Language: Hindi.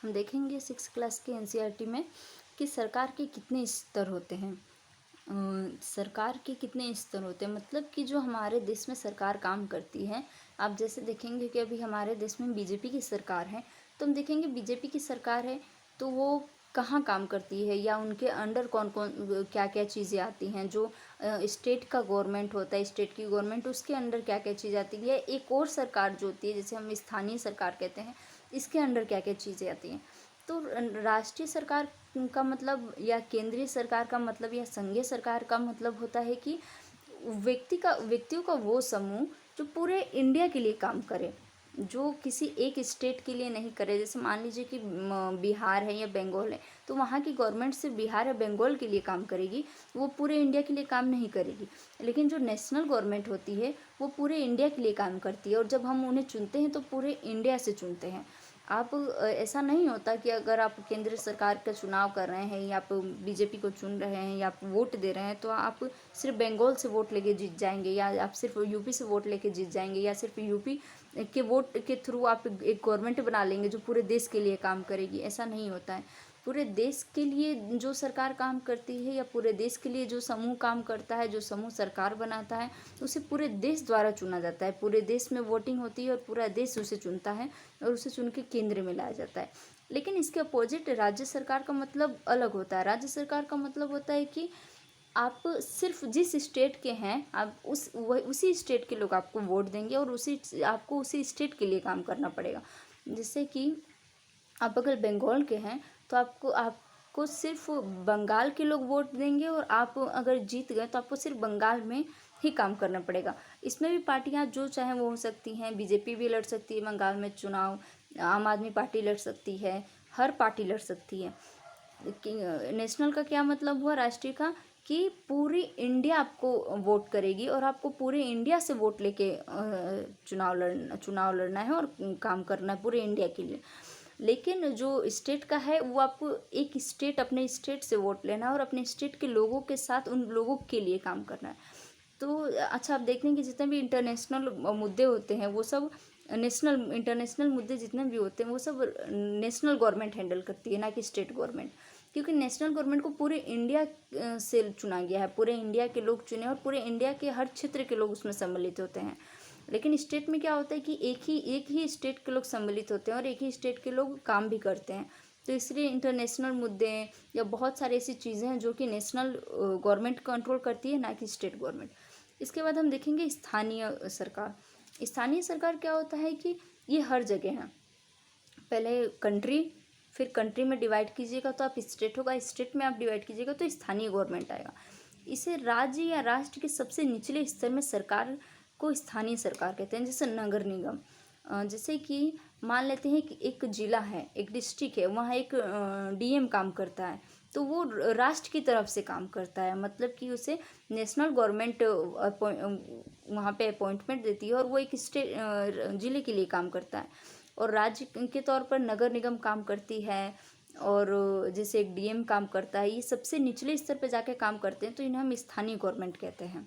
हम देखेंगे 6 क्लास के एनसीईआरटी में कि सरकार के कितने स्तर होते हैं। सरकार के कितने स्तर होते हैं, मतलब कि जो हमारे देश में सरकार काम करती है। आप जैसे देखेंगे कि अभी हमारे देश में बीजेपी की सरकार है, तो हम देखेंगे बीजेपी की सरकार है तो वो कहाँ काम करती है या उनके अंडर कौन कौन क्या क्या चीज़ें आती हैं। जो स्टेट का गवर्नमेंट होता है, स्टेट की गवर्नमेंट, उसके अंडर क्या क्या चीज़ आती है। एक और सरकार जो होती है, जैसे हम स्थानीय सरकार कहते हैं, इसके अंडर क्या क्या चीज़ें आती हैं। तो राष्ट्रीय सरकार का मतलब या केंद्रीय सरकार का मतलब या संघीय सरकार का मतलब होता है कि व्यक्तियों का वो समूह जो पूरे इंडिया के लिए काम करे, जो किसी एक स्टेट के लिए नहीं करे। जैसे मान लीजिए कि बिहार है या बंगाल है, तो वहाँ की गवर्नमेंट सिर्फ बिहार या बंगाल के लिए काम करेगी, वो पूरे इंडिया के लिए काम नहीं करेगी। लेकिन जो नेशनल गवर्नमेंट होती है वो पूरे इंडिया के लिए काम करती है, और जब हम उन्हें चुनते हैं तो पूरे इंडिया से चुनते हैं। आप ऐसा नहीं होता कि अगर आप केंद्र सरकार का चुनाव कर रहे हैं या आप बीजेपी को चुन रहे हैं या आप वोट दे रहे हैं तो आप सिर्फ बंगाल से वोट लेके जीत जाएंगे, या आप सिर्फ यूपी से वोट लेके जीत जाएंगे, या सिर्फ यूपी के वोट के थ्रू आप एक गवर्नमेंट बना लेंगे जो पूरे देश के लिए काम करेगी। ऐसा नहीं होता है। पूरे देश के लिए जो सरकार काम करती है या पूरे देश के लिए जो समूह काम करता है, जो समूह सरकार बनाता है, उसे पूरे देश द्वारा चुना जाता है। पूरे देश में वोटिंग होती है और पूरा देश उसे चुनता है और उसे चुन के केंद्र में लाया जाता है। लेकिन इसके अपोजिट राज्य सरकार का मतलब अलग होता है। राज्य सरकार का मतलब होता है कि आप सिर्फ जिस स्टेट के हैं, आप उसी स्टेट के लोग आपको वोट देंगे और आपको उसी स्टेट के लिए काम करना पड़ेगा। जैसे कि आप अगर बंगाल के हैं तो आपको सिर्फ बंगाल के लोग वोट देंगे, और आप अगर जीत गए तो आपको सिर्फ बंगाल में ही काम करना पड़ेगा। इसमें भी पार्टियां जो चाहें वो हो सकती हैं। बीजेपी भी लड़ सकती है बंगाल में चुनाव, आम आदमी पार्टी लड़ सकती है, हर पार्टी लड़ सकती है। नेशनल का क्या मतलब हुआ, राष्ट्रीय का, कि पूरी इंडिया आपको वोट करेगी और आपको पूरे इंडिया से वोट लेके चुनाव लड़ना है और काम करना है पूरे इंडिया के लिए। लेकिन जो स्टेट का है वो आपको अपने स्टेट से वोट लेना है और अपने स्टेट के लोगों के साथ उन लोगों के लिए काम करना है। तो अच्छा, आप देखेंगे जितने भी इंटरनेशनल मुद्दे होते हैं वो सब इंटरनेशनल मुद्दे जितने भी होते हैं वो सब नेशनल गवर्नमेंट हैंडल करती है, ना कि स्टेट गवर्नमेंट। क्योंकि नेशनल गवर्नमेंट को पूरे इंडिया से चुना गया है, पूरे इंडिया के लोग चुने और पूरे इंडिया के हर क्षेत्र के लोग उसमें सम्मिलित होते हैं। लेकिन स्टेट में क्या होता है कि एक ही स्टेट के लोग सम्मिलित होते हैं और एक ही स्टेट के लोग काम भी करते हैं। तो इसलिए इंटरनेशनल मुद्दे या बहुत सारी ऐसी चीज़ें हैं जो कि नेशनल गवर्नमेंट कंट्रोल करती है, ना कि स्टेट गवर्नमेंट। इसके बाद हम देखेंगे स्थानीय सरकार। स्थानीय सरकार क्या होता है कि ये हर जगह है। पहले कंट्री, फिर कंट्री में डिवाइड कीजिएगा तो आप स्टेट होगा, स्टेट में आप डिवाइड कीजिएगा तो स्थानीय गवर्नमेंट आएगा। इसे राज्य या राष्ट्र के सबसे निचले स्तर में सरकार को स्थानीय सरकार कहते हैं। जैसे नगर निगम, जैसे कि मान लेते हैं कि एक जिला है, एक डिस्ट्रिक्ट है, वहाँ एक डीएम काम करता है, तो वो राष्ट्र की तरफ से काम करता है। मतलब कि उसे नेशनल गवर्नमेंट वहाँ पे अपॉइंटमेंट देती है और वो एक जिले के लिए काम करता है। और राज्य के तौर पर नगर निगम काम करती है, और जैसे एक डीएम काम करता है। ये सबसे निचले स्तर पर जाके काम करते हैं, तो इन्हें हम स्थानीय गवर्नमेंट कहते हैं।